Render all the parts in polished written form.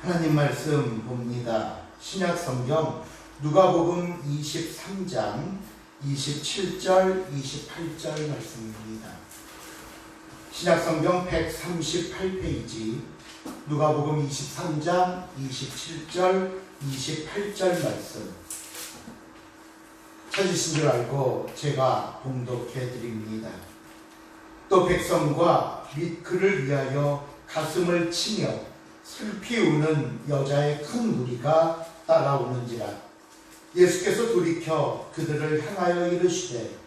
하나님 말씀 봅니다. 신약 성경 누가복음 23장 27절 28절 말씀입니다. 신약 성경 138페이지 누가복음 23장 27절 28절 말씀 찾으신 줄 알고 제가 봉독해 드립니다. 또 백성과 및 그를 위하여 가슴을 치며 슬피 우는 여자의 큰 무리가 따라오는지라. 예수께서 돌이켜 그들을 향하여 이르시되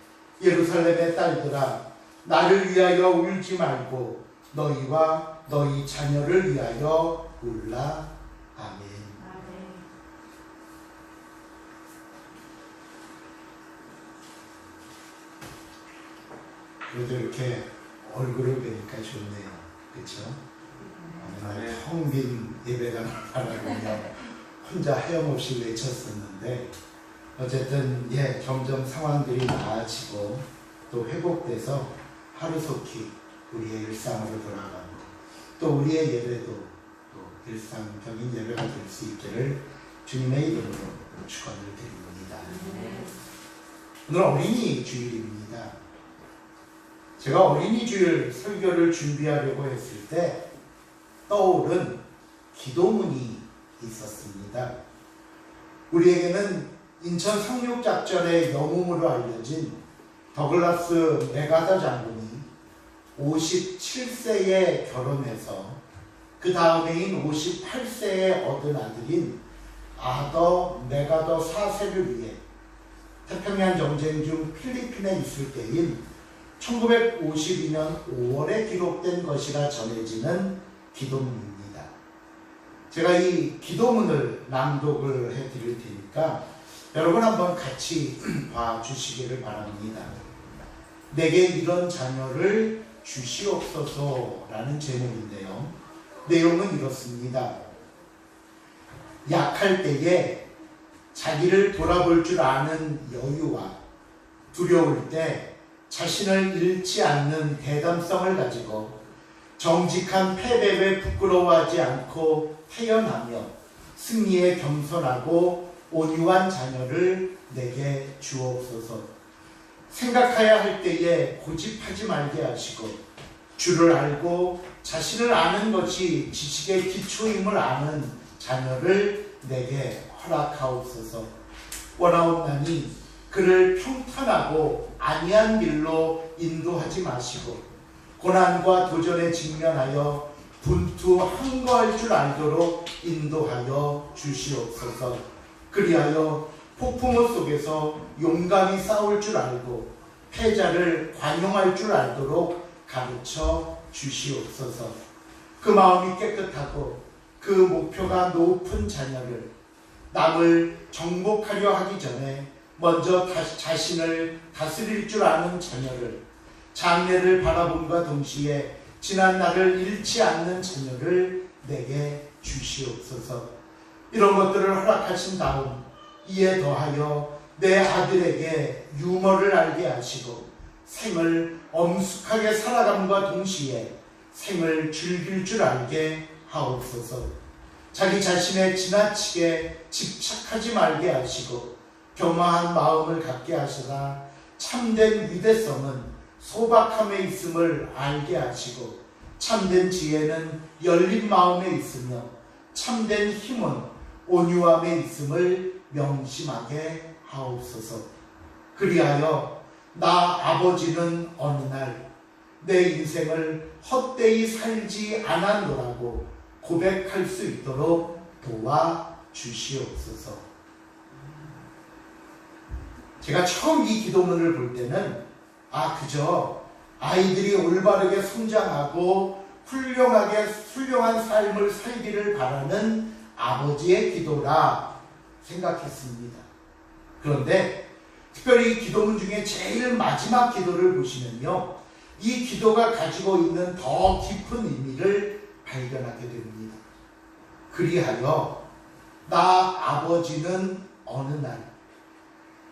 예루살렘의 딸들아 나를 위하여 울지 말고 너희와 너희 자녀를 위하여 울라. 아멘. 그래도 이렇게 얼굴을 뵈니까 좋네요. 그렇죠? 텅 빈 예배당을 바라보며 혼자 하염없이 외쳤었는데 어쨌든 점점 상황들이 나아지고 또 회복돼서 하루속히 우리의 일상으로 돌아가고 또 우리의 예배도 또 일상적인 예배가 될 수 있기를 주님의 이름으로 축원을 드립니다. 오늘 어린이 주일입니다. 제가 어린이 주일 설교를 준비하려고 했을 때 떠오른 기도문이 있었습니다. 우리에게는 인천 상륙작전의 영웅으로 알려진 더글라스 맥아더 장군이 57세에 결혼해서 그 다음해인 58세에 얻은 아들인 아더 맥아더 4세를 위해 태평양 전쟁 중 필리핀에 있을 때인 1952년 5월에 기록된 것이라 전해지는 기도문입니다. 제가 이 기도문을 낭독을 해드릴 테니까 여러분 한번 같이 봐주시기를 바랍니다. 내게 이런 자녀를 주시옵소서라는 제목인데요. 내용은 이렇습니다. 약할 때에 자기를 돌아볼 줄 아는 여유와 두려울 때 자신을 잃지 않는 대담성을 가지고 정직한 패배에 부끄러워하지 않고 태연하며 승리에 겸손하고 온유한 자녀를 내게 주옵소서. 생각해야 할 때에 고집하지 말게 하시고 주를 알고 자신을 아는 것이 지식의 기초임을 아는 자녀를 내게 허락하옵소서. 원하옵나니 그를 평탄하고 안이한 길로 인도하지 마시고 고난과 도전에 직면하여 분투 항거할 줄 알도록 인도하여 주시옵소서. 그리하여 폭풍우 속에서 용감히 싸울 줄 알고 패자를 관용할 줄 알도록 가르쳐 주시옵소서. 그 마음이 깨끗하고 그 목표가 높은 자녀를 남을 정복하려 하기 전에 먼저 자신을 다스릴 줄 아는 자녀를 장래를 바라봄과 동시에 지난 날을 잃지 않는 자녀를 내게 주시옵소서. 이런 것들을 허락하신 다음 이에 더하여 내 아들에게 유머를 알게 하시고 생을 엄숙하게 살아감과 동시에 생을 즐길 줄 알게 하옵소서. 자기 자신에 지나치게 집착하지 말게 하시고 겸허한 마음을 갖게 하시나 참된 위대성은 소박함에 있음을 알게 하시고 참된 지혜는 열린 마음에 있으며 참된 힘은 온유함에 있음을 명심하게 하옵소서. 그리하여 나 아버지는 어느 날 내 인생을 헛되이 살지 않았노라고 고백할 수 있도록 도와주시옵소서. 제가 처음 이 기도문을 볼 때는 그저 아이들이 올바르게 성장하고 훌륭한 삶을 살기를 바라는 아버지의 기도라 생각했습니다. 그런데 특별히 이 기도문 중에 제일 마지막 기도를 보시면요, 이 기도가 가지고 있는 더 깊은 의미를 발견하게 됩니다. 그리하여 나 아버지는 어느 날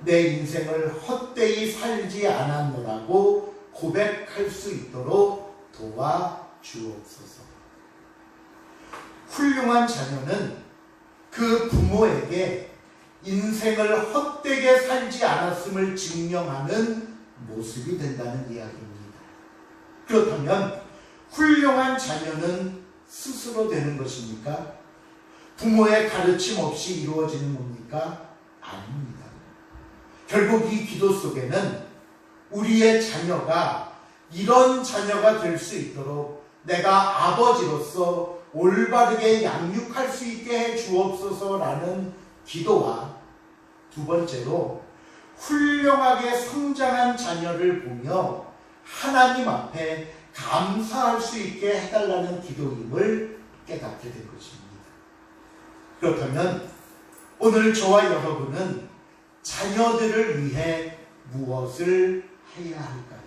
내 인생을 헛되이 살지 않았노라고 고백할 수 있도록 도와주옵소서. 훌륭한 자녀는 그 부모에게 인생을 헛되게 살지 않았음을 증명하는 모습이 된다는 이야기입니다. 그렇다면 훌륭한 자녀는 스스로 되는 것입니까? 부모의 가르침 없이 이루어지는 겁니까? 아닙니다. 결국 이 기도 속에는 우리의 자녀가 이런 자녀가 될 수 있도록 내가 아버지로서 올바르게 양육할 수 있게 해 주옵소서라는 기도와 두 번째로 훌륭하게 성장한 자녀를 보며 하나님 앞에 감사할 수 있게 해달라는 기도임을 깨닫게 된 것입니다. 그렇다면 오늘 저와 여러분은 자녀들을 위해 무엇을 해야 할까요?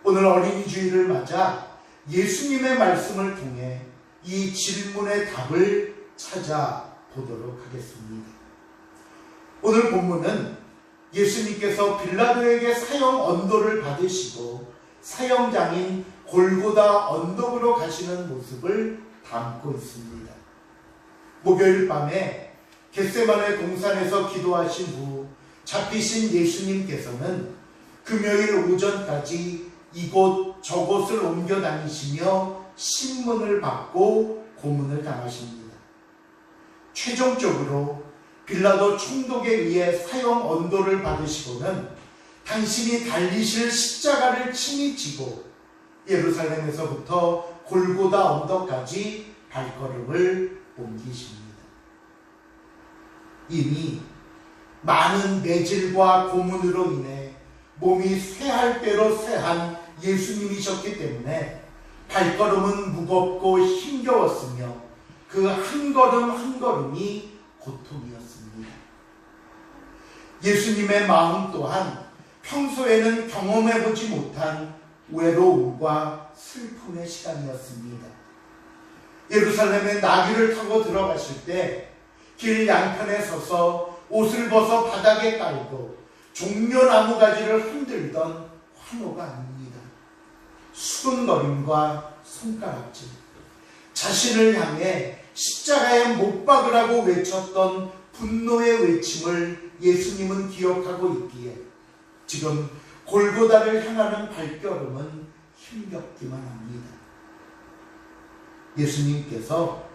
오늘 어린이 주일을 맞아 예수님의 말씀을 통해 이 질문의 답을 찾아보도록 하겠습니다. 오늘 본문은 예수님께서 빌라도에게 사형 언도를 받으시고 사형장인 골고다 언덕으로 가시는 모습을 담고 있습니다. 목요일 밤에 겟세마네 동산에서 기도하신 후 잡히신 예수님께서는 금요일 오전까지 이곳 저곳을 옮겨 다니시며 신문을 받고 고문을 당하십니다. 최종적으로 빌라도 총독에 의해 사형 언도를 받으시고는 당신이 달리실 십자가를 친히 지고 예루살렘에서부터 골고다 언덕까지 발걸음을 옮기십니다. 이미 많은 매질과 고문으로 인해 몸이 쇠할 대로 쇠한 예수님이셨기 때문에 발걸음은 무겁고 힘겨웠으며 그 한 걸음 한 걸음이 고통이었습니다. 예수님의 마음 또한 평소에는 경험해보지 못한 외로움과 슬픔의 시간이었습니다. 예루살렘에 나귀를 타고 들어가실 때 길 양편에 서서 옷을 벗어 바닥에 깔고 종려나무 가지를 흔들던 환호가 아닙니다. 수근거림과 손가락질, 자신을 향해 십자가에 못 박으라고 외쳤던 분노의 외침을 예수님은 기억하고 있기에 지금 골고다를 향하는 발걸음은 힘겹기만 합니다. 예수님께서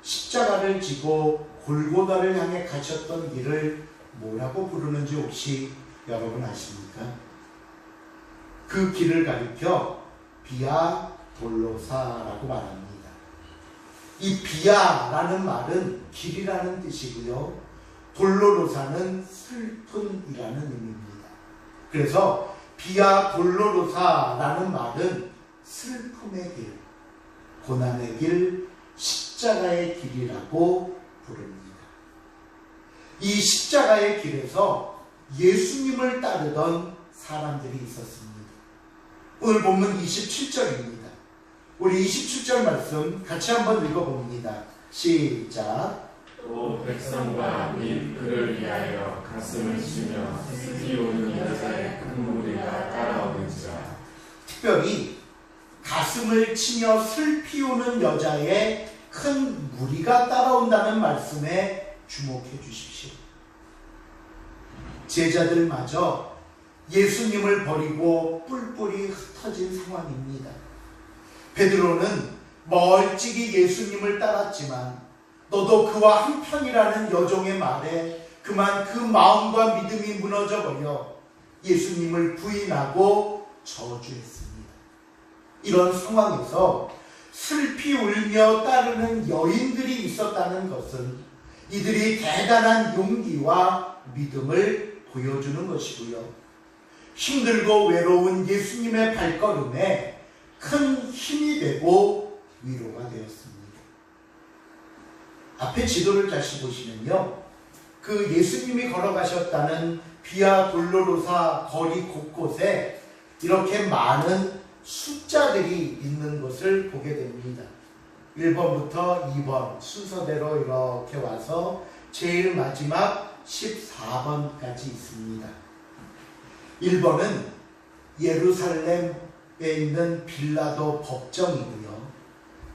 십자가를 지고 골고다를 향해 가셨던 길을 뭐라고 부르는지 혹시 여러분 아십니까? 그 길을 가리켜 비아 돌로사라고 말합니다. 이 비아라는 말은 길이라는 뜻이고요. 돌로로사는 슬픔이라는 의미입니다. 그래서 비아 돌로로사라는 말은 슬픔의 길, 고난의 길, 십자가의 길이라고 부릅니다. 이 십자가의 길에서 예수님을 따르던 사람들이 있었습니다. 오늘 본문 27절입니다. 우리 27절 말씀 같이 한번 읽어봅니다. 시작. 또 백성과 및 그를 위하여 가슴을 치며 슬피 우는 여자의 큰 무리가 따라오는지라. 특별히 가슴을 치며 슬피 우는 여자의 큰 무리가 따라온다는 말씀에 주목해 주십시오. 제자들마저 예수님을 버리고 뿔뿔이 흩어진 상황입니다. 베드로는 멀찍이 예수님을 따랐지만 너도 그와 한편이라는 여종의 말에 그만 그 마음과 믿음이 무너져버려 예수님을 부인하고 저주했습니다. 이런 상황에서 슬피 울며 따르는 여인들이 있었다는 것은 이들이 대단한 용기와 믿음을 보여주는 것이고요. 힘들고 외로운 예수님의 발걸음에 큰 힘이 되고 위로가 되었습니다. 앞에 지도를 다시 보시면요. 그 예수님이 걸어가셨다는 비아 돌로로사 거리 곳곳에 이렇게 많은 숫자들이 있는 것을 보게 됩니다. 1번부터 2번 순서대로 이렇게 와서 제일 마지막 14번까지 있습니다. 1번은 예루살렘에 있는 빌라도 법정이고요.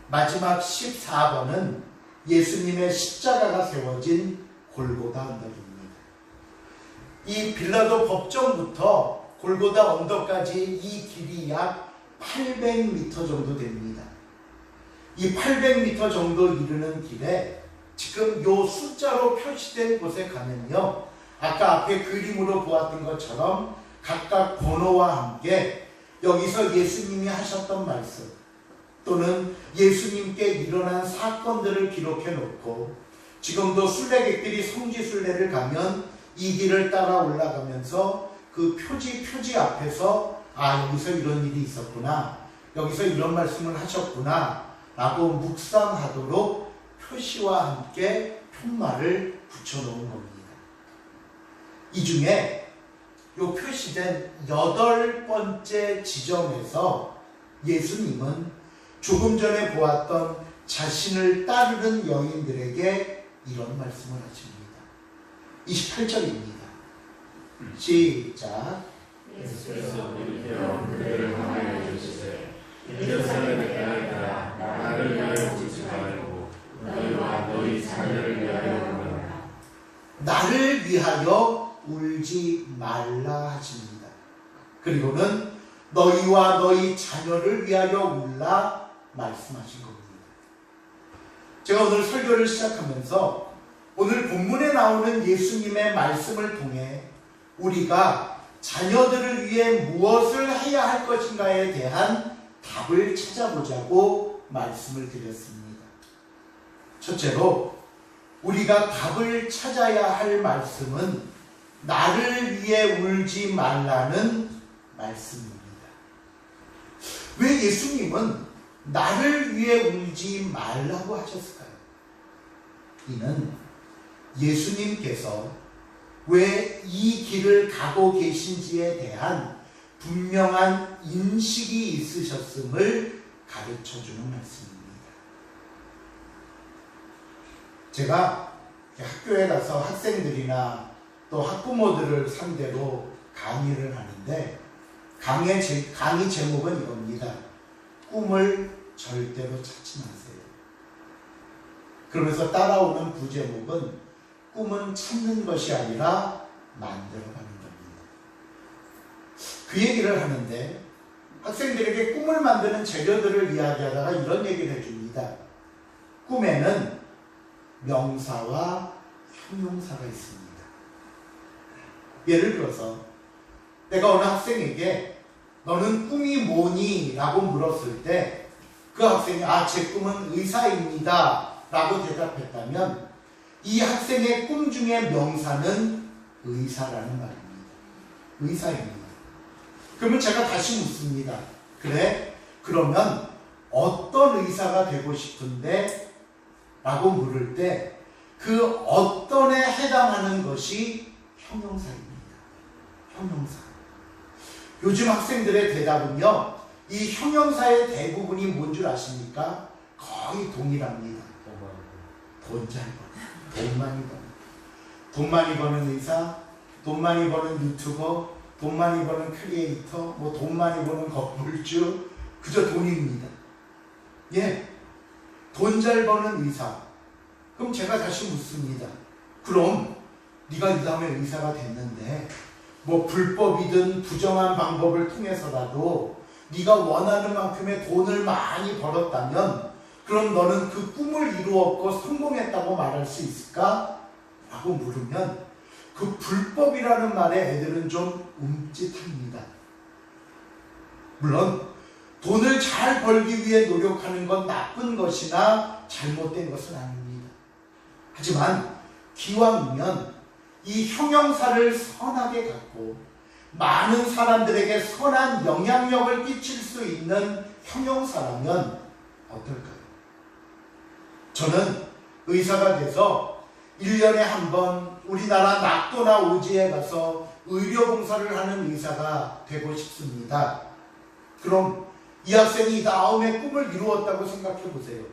마지막 14번은 예수님의 십자가가 세워진 골고다 언덕입니다. 이 빌라도 법정부터 골고다 언덕까지 이 길이 약 800m 정도 됩니다. 이 800m 정도 이르는 길에 지금 요 숫자로 표시된 곳에 가면요, 아까 앞에 그림으로 보았던 것처럼 각각 번호와 함께 여기서 예수님이 하셨던 말씀 또는 예수님께 일어난 사건들을 기록해 놓고, 지금도 순례객들이 성지순례를 가면 이 길을 따라 올라가면서 그 표지 앞에서 여기서 이런 일이 있었구나, 여기서 이런 말씀을 하셨구나 라고 묵상하도록 표시와 함께 푯말을 붙여놓은 겁니다. 이 중에 이 표시된 8번째 지점에서 예수님은 조금 전에 보았던 자신을 따르는 여인들에게 이런 말씀을 하십니다. 28절입니다. 시작. 예수께서 돌이켜 그들을 하나여 주시되 이제서는 대하여라 나를 위하여 울지 말고 너희와 너희 자녀를 위하여 울어라. 나를 위하여 울지 말라 하십니다. 그리고는 너희와 너희 자녀를 위하여 울라 말씀하신 겁니다. 제가 오늘 설교를 시작하면서 오늘 본문에 나오는 예수님의 말씀을 통해 우리가 자녀들을 위해 무엇을 해야 할 것인가에 대한 답을 찾아보자고 말씀을 드렸습니다. 첫째로 우리가 답을 찾아야 할 말씀은 나를 위해 울지 말라는 말씀입니다. 왜 예수님은 나를 위해 울지 말라고 하셨을까요? 이는 예수님께서 왜 이 길을 가고 계신지에 대한 분명한 인식이 있으셨음을 가르쳐주는 말씀입니다. 제가 학교에 가서 학생들이나 또 학부모들을 상대로 강의를 하는데 강의 제목은 이겁니다. 꿈을 절대로 찾지 마세요. 그러면서 따라오는 부제목은 꿈은 찾는 것이 아니라 만들어가는 겁니다. 그 얘기를 하는데 학생들에게 꿈을 만드는 재료들을 이야기하다가 이런 얘기를 해줍니다. 꿈에는 명사와 형용사가 있습니다. 예를 들어서 내가 어느 학생에게 너는 꿈이 뭐니? 라고 물었을 때 그 학생이 제 꿈은 의사입니다 라고 대답했다면 이 학생의 꿈 중에 명사는 의사라는 말입니다. 의사입니다. 그러면 제가 다시 묻습니다. 그래? 그러면 어떤 의사가 되고 싶은데? 라고 물을 때 그 어떤에 해당하는 것이 형용사입니다. 형용사. 요즘 학생들의 대답은요, 이 형용사의 대부분이 뭔 줄 아십니까? 거의 동일합니다. 돈 잘 버는, 돈 많이 버는, 돈 많이 버는 의사, 돈 많이 버는 유튜버, 돈 많이 버는 크리에이터, 돈 많이 버는 건물주, 그저 돈입니다. 예, 돈 잘 버는 의사. 그럼 제가 다시 묻습니다. 그럼 네가 이 다음에 의사가 됐는데 불법이든 부정한 방법을 통해서라도 네가 원하는 만큼의 돈을 많이 벌었다면 그럼 너는 그 꿈을 이루었고 성공했다고 말할 수 있을까? 라고 물으면 그 불법이라는 말에 애들은 좀 움찔합니다. 물론 돈을 잘 벌기 위해 노력하는 건 나쁜 것이나 잘못된 것은 아닙니다. 하지만 기왕이면 이 형용사를 선하게 갖고 많은 사람들에게 선한 영향력을 끼칠 수 있는 형용사라면 어떨까요? 저는 의사가 돼서 1년에 한 번 우리나라 낙도나 오지에 가서 의료봉사를 하는 의사가 되고 싶습니다. 그럼 이 학생이 다음에 꿈을 이루었다고 생각해 보세요.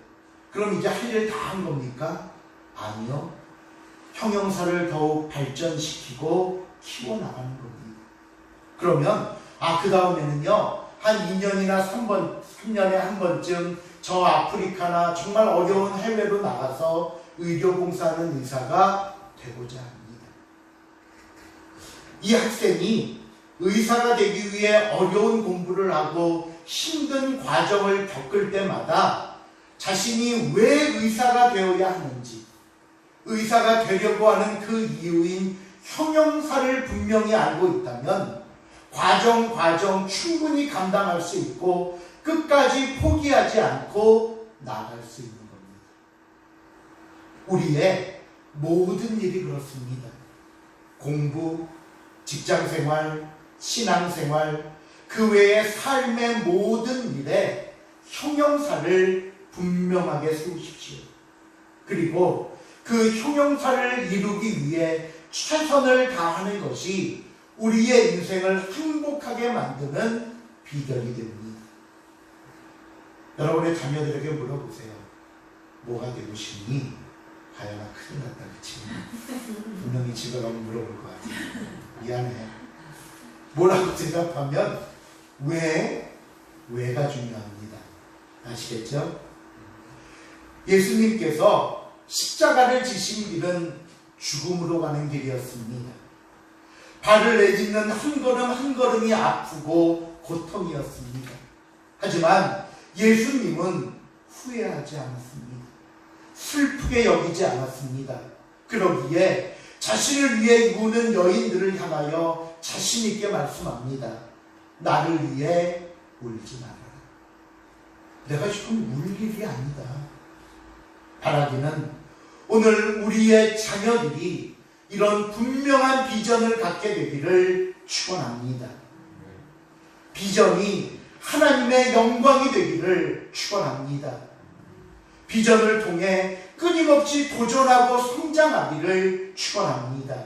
그럼 이제 할 일 다 한 겁니까? 아니요. 형용사를 더욱 발전시키고 키워나가는 겁니다. 그러면 그 다음에는요, 한 2년이나 3년에 한 번쯤 저 아프리카나 정말 어려운 해외로 나가서 의료봉사하는 의사가 되고자 합니다. 이 학생이 의사가 되기 위해 어려운 공부를 하고 힘든 과정을 겪을 때마다 자신이 왜 의사가 되어야 하는지, 의사가 되려고 하는 그 이유인 형용사를 분명히 알고 있다면 과정 충분히 감당할 수 있고 끝까지 포기하지 않고 나아갈 수 있는 겁니다. 우리의 모든 일이 그렇습니다. 공부, 직장생활, 신앙생활, 그 외의 삶의 모든 일에 형용사를 분명하게 세우십시오. 그리고 그 형용사를 이루기 위해 최선을 다하는 것이 우리의 인생을 행복하게 만드는 비결이 됩니다. 여러분의 자녀들에게 물어보세요. 뭐가 되고 싶니? 가연아, 큰일 났다, 그치? 분명히 집에 가면 물어볼 것 같아. 미안해. 뭐라고 대답하면 왜가 중요합니다. 아시겠죠? 예수님께서 십자가를 지신 길은 죽음으로 가는 길이었습니다. 발을 내딛는 한 걸음 한 걸음이 아프고 고통이었습니다. 하지만 예수님은 후회하지 않았습니다. 슬프게 여기지 않았습니다. 그러기에 자신을 위해 우는 여인들을 향하여 자신 있게 말씀합니다. 나를 위해 울지 말아라. 내가 지금 울 일이 아니다. 바라기는 오늘 우리의 자녀들이 이런 분명한 비전을 갖게 되기를 축원합니다. 비전이 하나님의 영광이 되기를 축원합니다. 비전을 통해 끊임없이 도전하고 성장하기를 축원합니다.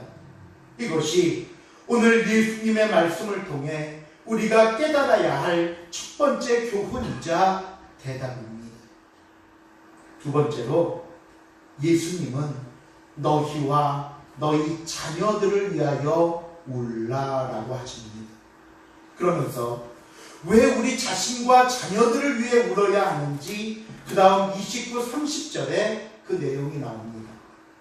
이것이 오늘 예수님의 말씀을 통해 우리가 깨달아야 할 첫 번째 교훈이자 대답입니다. 두 번째로 예수님은 너희와 너희 자녀들을 위하여 울라라고 하십니다. 그러면서 왜 우리 자신과 자녀들을 위해 울어야 하는지 그 다음 29, 30절에 그 내용이 나옵니다.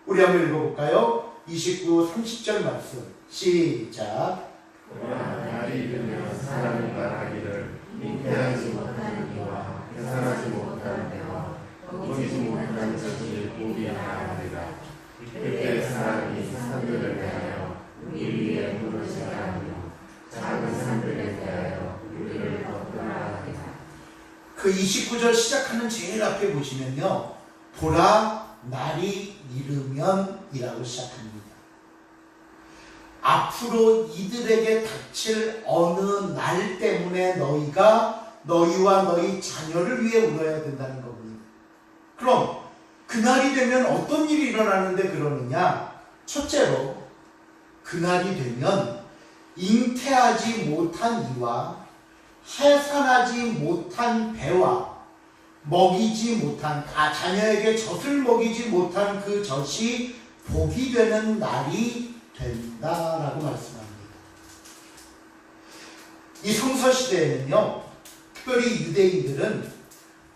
우리 한번 읽어볼까요? 29, 30절 말씀 시작. 날이 이르면 사람이 말하기를 잉태하지 못한 이와 해산하지 못한 배와 먹이지 못한 젖이 복이 나으리라. 그때 사람이 산들을 대하여 우리 위에 무너지게 하며 작은 산들에 대하여 우리를 덮으라 하리라. 그 29절 시작하는 제일 앞에 보시면요, 보라 날이 이르면 이라고 시작합니다. 앞으로 이들에게 닥칠 어느 날 때문에 너희와 너희 자녀를 위해 울어야 된다는 겁니다. 그럼 그날이 되면 어떤 일이 일어나는데 그러느냐? 첫째로 그날이 되면 잉태하지 못한 이와 해산하지 못한 배와 먹이지 못한 자녀에게 젖을 먹이지 못한 그 젖이 복이 되는 날이 된다라고 말씀합니다. 이 성서시대에는요, 특별히 유대인들은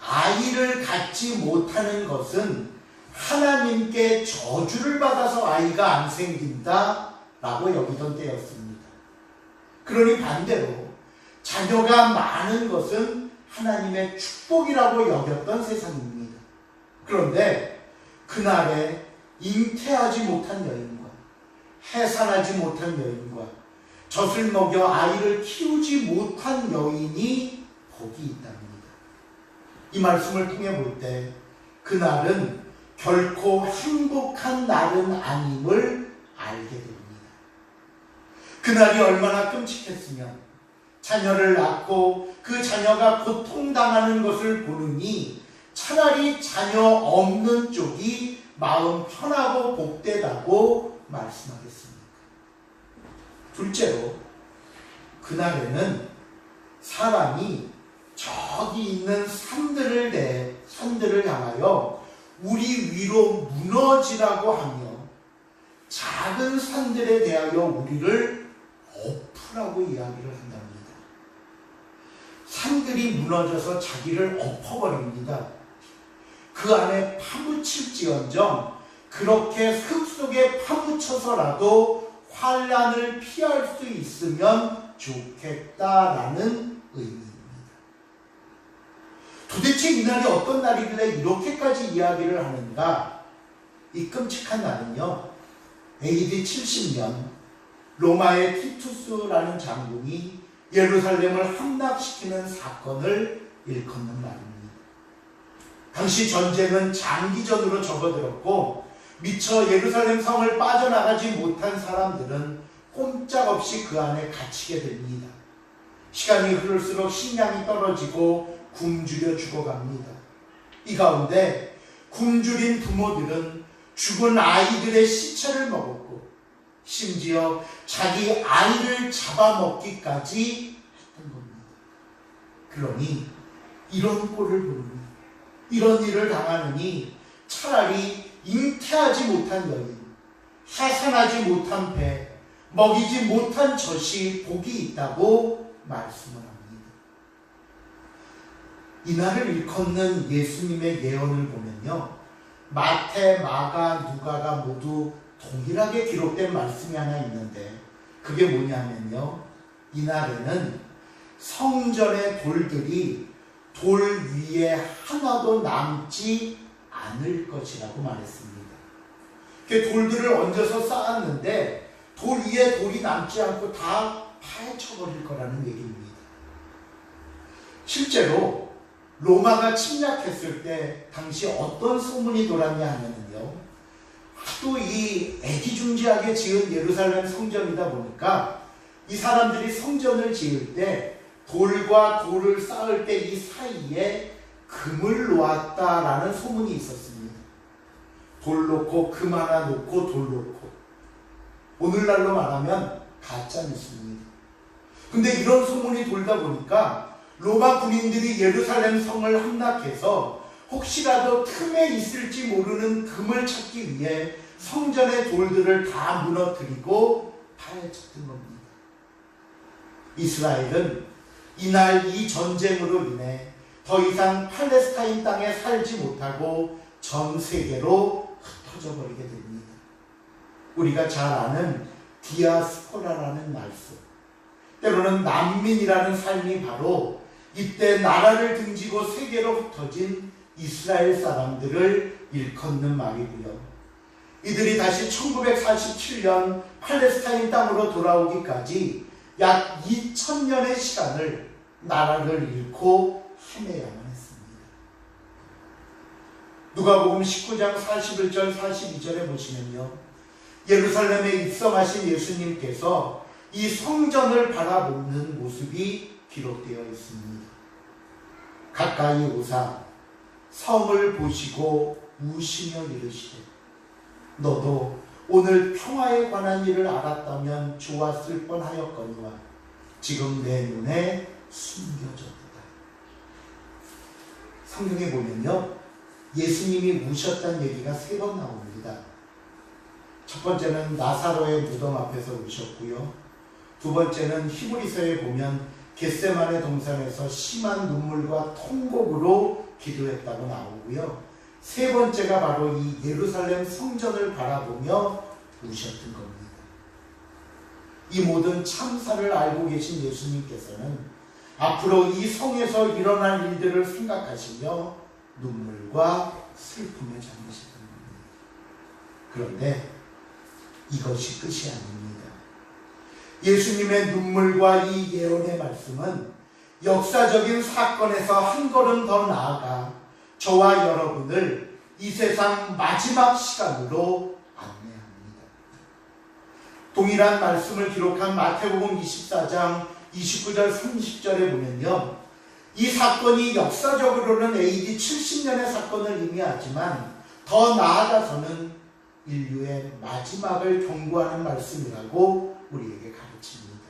아이를 갖지 못하는 것은 하나님께 저주를 받아서 아이가 안 생긴다라고 여기던 때였습니다. 그러니 반대로 자녀가 많은 것은 하나님의 축복이라고 여겼던 세상입니다. 그런데 그날에 잉태하지 못한 여인과 해산하지 못한 여인과 젖을 먹여 아이를 키우지 못한 여인이 복이 있답니다. 이 말씀을 통해 볼 때 그날은 결코 행복한 날은 아님을 알게 됩니다. 그날이 얼마나 끔찍했으면 자녀를 낳고 그 자녀가 고통당하는 것을 보느니 차라리 자녀 없는 쪽이 마음 편하고 복되다고 말씀하겠습니다. 둘째로 그날에는 사람이 저기 있는 산들을 향하여 우리 위로 무너지라고 하며 작은 산들에 대하여 우리를 엎으라고 이야기를 한답니다. 산들이 무너져서 자기를 엎어버립니다. 그 안에 파묻힐지언정 그렇게 흙 속에 파묻혀서라도 환난을 피할 수 있으면 좋겠다라는 의미입니다. 도대체 이 날이 어떤 날이길래 이렇게까지 이야기를 하는가? 이 끔찍한 날은요, AD 70년 로마의 티투스라는 장군이 예루살렘을 함락시키는 사건을 일컫는 말입니다. 당시 전쟁은 장기전으로 접어들었고 미처 예루살렘 성을 빠져나가지 못한 사람들은 꼼짝없이 그 안에 갇히게 됩니다. 시간이 흐를수록 식량이 떨어지고 굶주려 죽어갑니다. 이 가운데 굶주린 부모들은 죽은 아이들의 시체를 먹었고 심지어 자기 아이를 잡아먹기까지 했던 겁니다. 그러니 이런 꼴을 보니, 이런 일을 당하느니 차라리 잉태하지 못한 여인, 해산하지 못한 배, 먹이지 못한 젖이 복이 있다고 말씀을 합니다. 이날을 일컫는 예수님의 예언을 보면요, 마태, 마가, 누가가 모두 동일하게 기록된 말씀이 하나 있는데 그게 뭐냐면요, 이날에는 성전의 돌들이 돌 위에 하나도 남지 않을 것이라고 말했습니다. 돌들을 얹어서 쌓았는데 돌 위에 돌이 남지 않고 다 파헤쳐버릴 거라는 얘기입니다. 실제로 로마가 침략했을 때 당시 어떤 소문이 돌았냐 하면요, 하도 이 애기중지하게 지은 예루살렘 성전이다 보니까 이 사람들이 성전을 지을 때 돌과 돌을 쌓을 때 이 사이에 금을 놓았다라는 소문이 있었습니다. 돌 놓고 금 하나 놓고 돌 놓고, 오늘날로 말하면 가짜 뉴스입니다. 근데 이런 소문이 돌다 보니까 로마 군인들이 예루살렘 성을 함락해서 혹시라도 틈에 있을지 모르는 금을 찾기 위해 성전의 돌들을 다 무너뜨리고 파헤쳤던 겁니다. 이스라엘은 이날 이 전쟁으로 인해 더 이상 팔레스타인 땅에 살지 못하고 전 세계로 흩어져 버리게 됩니다. 우리가 잘 아는 디아스포라라는 말씀, 때로는 난민이라는 삶이 바로 이때 나라를 등지고 세계로 흩어진 이스라엘 사람들을 일컫는 말이고요. 이들이 다시 1947년 팔레스타인 땅으로 돌아오기까지 약 2000년의 시간을 나라를 잃고 헤매야만 했습니다. 누가복음 19장 41절 42절에 보시면요, 예루살렘에 입성하신 예수님께서 이 성전을 바라보는 모습이 기록되어 있습니다. 가까이 오사 성을 보시고 우시며 이르시되 너도 오늘 평화에 관한 일을 알았다면 좋았을 뻔하였거니와 지금 내 눈에 숨겨졌다. 성경에 보면요, 예수님이 우셨다는 얘기가 3번 나옵니다. 첫 번째는 나사로의 무덤 앞에서 우셨고요, 두 번째는 히브리서에 보면 겟세마네 동산에서 심한 눈물과 통곡으로 기도했다고 나오고요, 세 번째가 바로 이 예루살렘 성전을 바라보며 우셨던 겁니다. 이 모든 참사를 알고 계신 예수님께서는 앞으로 이 성에서 일어날 일들을 생각하시며 눈물과 슬픔에 잠기셨던 겁니다. 그런데 이것이 끝이 아닙니다. 예수님의 눈물과 이 예언의 말씀은 역사적인 사건에서 한 걸음 더 나아가 저와 여러분을 이 세상 마지막 시간으로 안내합니다. 동일한 말씀을 기록한 마태복음 24장 29절 30절에 보면요, 이 사건이 역사적으로는 AD 70년의 사건을 의미하지만 더 나아가서는 인류의 마지막을 경고하는 말씀이라고 우리에게 가르칩니다.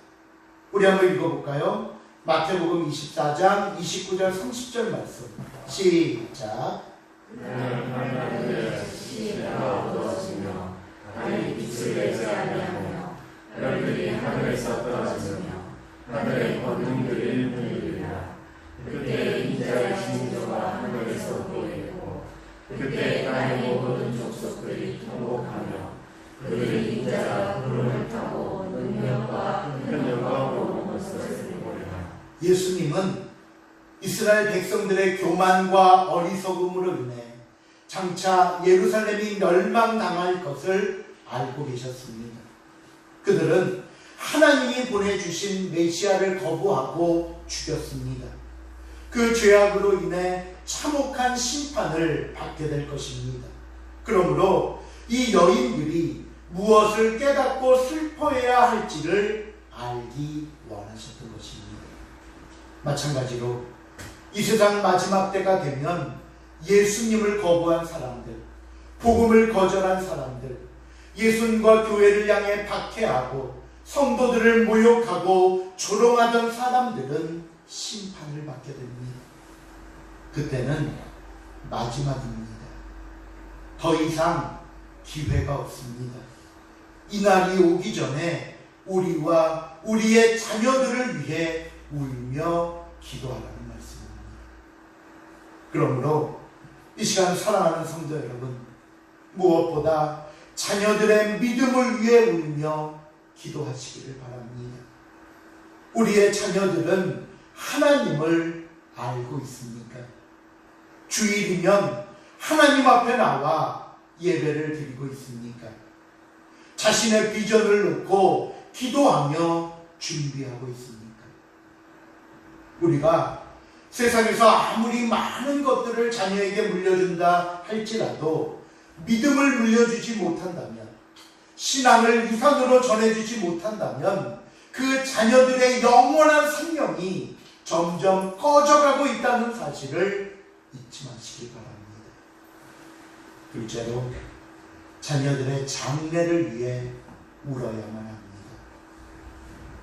우리 한번 읽어볼까요? 마태복음 24장 29절 30절 말씀 시작. 그는 하늘에 시시가 어두워지며 하늘이 빛을 내지 아니하며 별들이 하늘에서 떨어지며 하늘의 권능들이 흔들리리라. 그때 인자의 징조가 하늘에서 보이고 그때 땅의 모든 족속들이 통곡하며 그들이 인자가 구름을 타고 능력과 큰 영광으로 오는 것을 보리라. 예수님은 이스라엘 백성들의 교만과 어리석음으로 인해 장차 예루살렘이 멸망당할 것을 알고 계셨습니다. 그들은 하나님이 보내주신 메시아를 거부하고 죽였습니다. 그 죄악으로 인해 참혹한 심판을 받게 될 것입니다. 그러므로 이 여인들이 무엇을 깨닫고 슬퍼해야 할지를 알기 원하셨던 것입니다. 마찬가지로 이 세상 마지막 때가 되면 예수님을 거부한 사람들, 복음을 거절한 사람들, 예수님과 교회를 향해 박해하고 성도들을 모욕하고 조롱하던 사람들은 심판을 받게 됩니다. 그때는 마지막입니다. 더 이상 기회가 없습니다. 이날이 오기 전에 우리와 우리의 자녀들을 위해 울며 기도하라는 말씀입니다. 그러므로 이 시간 사랑하는 성도 여러분, 무엇보다 자녀들의 믿음을 위해 울며 기도하시기를 바랍니다. 우리의 자녀들은 하나님을 알고 있습니까? 주일이면 하나님 앞에 나와 예배를 드리고 있습니까? 자신의 비전을 놓고 기도하며 준비하고 있습니까? 우리가 세상에서 아무리 많은 것들을 자녀에게 물려준다 할지라도 믿음을 물려주지 못한다면, 신앙을 유산으로 전해주지 못한다면 그 자녀들의 영원한 생명이 점점 꺼져가고 있다는 사실을 잊지 마시기 바랍니다. 둘째로 자녀들의 장래를 위해 울어야만 합니다.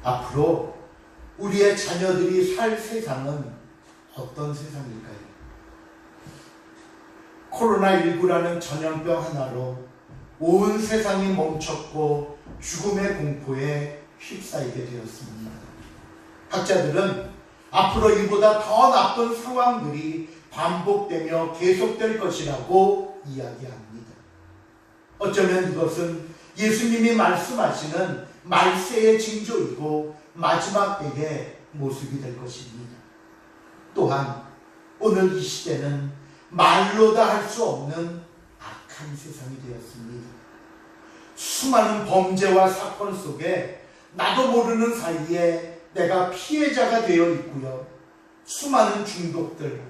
앞으로 우리의 자녀들이 살 세상은 어떤 세상일까요? 코로나19라는 전염병 하나로 온 세상이 멈췄고 죽음의 공포에 휩싸이게 되었습니다. 학자들은 앞으로 이보다 더 나쁜 상황들이 반복되며 계속될 것이라고 이야기합니다. 어쩌면 이것은 예수님이 말씀하시는 말세의 징조이고 마지막 때의 모습이 될 것입니다. 또한 오늘 이 시대는 말로 다 할 수 없는 악한 세상이 되었습니다. 수많은 범죄와 사건 속에 나도 모르는 사이에 내가 피해자가 되어 있고요. 수많은 중독들,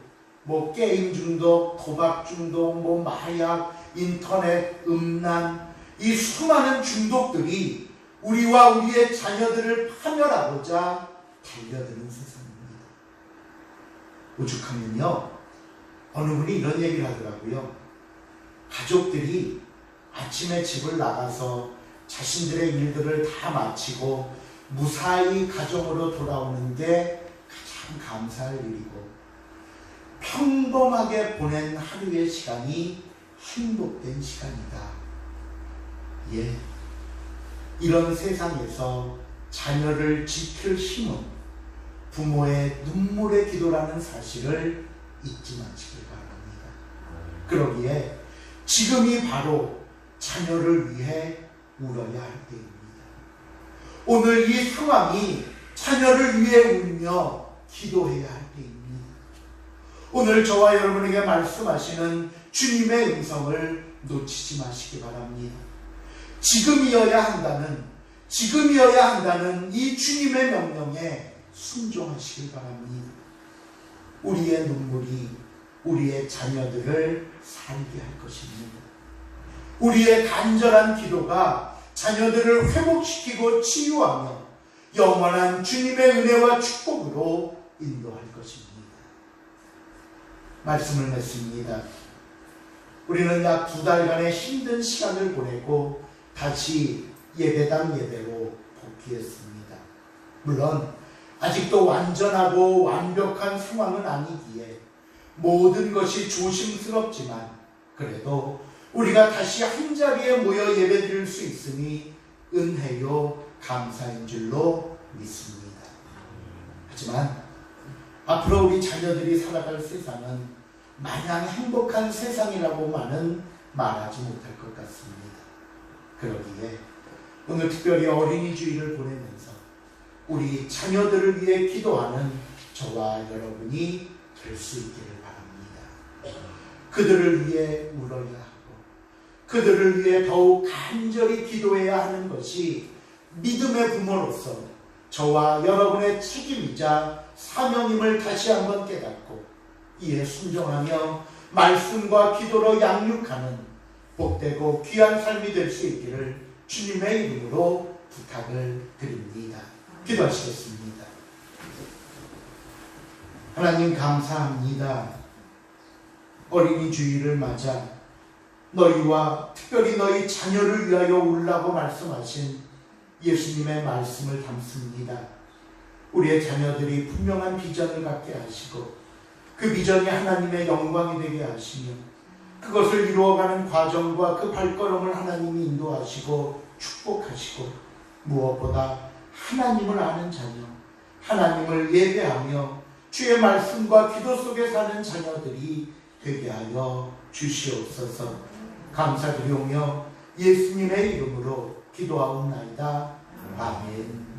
게임 중독, 도박 중독, 마약, 인터넷, 음란, 이 수많은 중독들이 우리와 우리의 자녀들을 파멸하고자 달려드는 세상입니다. 오죽하면요, 어느 분이 이런 얘기를 하더라고요. 가족들이 아침에 집을 나가서 자신들의 일들을 다 마치고 무사히 가정으로 돌아오는 게 가장 감사할 일이고, 평범하게 보낸 하루의 시간이 행복된 시간이다. 예, 이런 세상에서 자녀를 지킬 힘은 부모의 눈물의 기도라는 사실을 잊지 마시길 바랍니다. 그러기에 지금이 바로 자녀를 위해 울어야 할 때입니다. 오늘 이 상황이 자녀를 위해 울며 기도해야 할 때입니다. 오늘 저와 여러분에게 말씀하시는 주님의 음성을 놓치지 마시기 바랍니다. 지금이어야 한다는 이 주님의 명령에 순종하시길 바랍니다. 우리의 눈물이 우리의 자녀들을 살게 할 것입니다. 우리의 간절한 기도가 자녀들을 회복시키고 치유하며 영원한 주님의 은혜와 축복으로 인도할 것입니다. 말씀을 맺습니다. 우리는 약 2달간의 힘든 시간을 보내고 다시 예배당 예배로 복귀했습니다. 물론 아직도 완전하고 완벽한 상황은 아니기에 모든 것이 조심스럽지만 그래도 우리가 다시 한자리에 모여 예배드릴 수 있으니 은혜요 감사인 줄로 믿습니다. 하지만 앞으로 우리 자녀들이 살아갈 세상은 마냥 행복한 세상이라고만은 말하지 못할 것 같습니다. 그러기에 오늘 특별히 어린이 주일을 보내면서 우리 자녀들을 위해 기도하는 저와 여러분이 될 수 있기를 바랍니다. 그들을 위해 울어야 하고 그들을 위해 더욱 간절히 기도해야 하는 것이 믿음의 부모로서 저와 여러분의 책임이자 사명임을 다시 한번 깨닫고 이에 순종하며 말씀과 기도로 양육하는 복되고 귀한 삶이 될 수 있기를 주님의 이름으로 부탁을 드립니다. 기도하시겠습니다. 하나님 감사합니다. 어린이 주일을 맞아 너희와 특별히 너희 자녀를 위하여 울라고 말씀하신 예수님의 말씀을 담습니다. 우리의 자녀들이 분명한 비전을 갖게 하시고 그 비전이 하나님의 영광이 되게 하시며 그것을 이루어가는 과정과 그 발걸음을 하나님이 인도하시고 축복하시고 무엇보다 하나님을 아는 자녀, 하나님을 예배하며 주의 말씀과 기도 속에 사는 자녀들이 되게 하여 주시옵소서. 감사드리오며 예수님의 이름으로 기도하옵나이다. 아멘.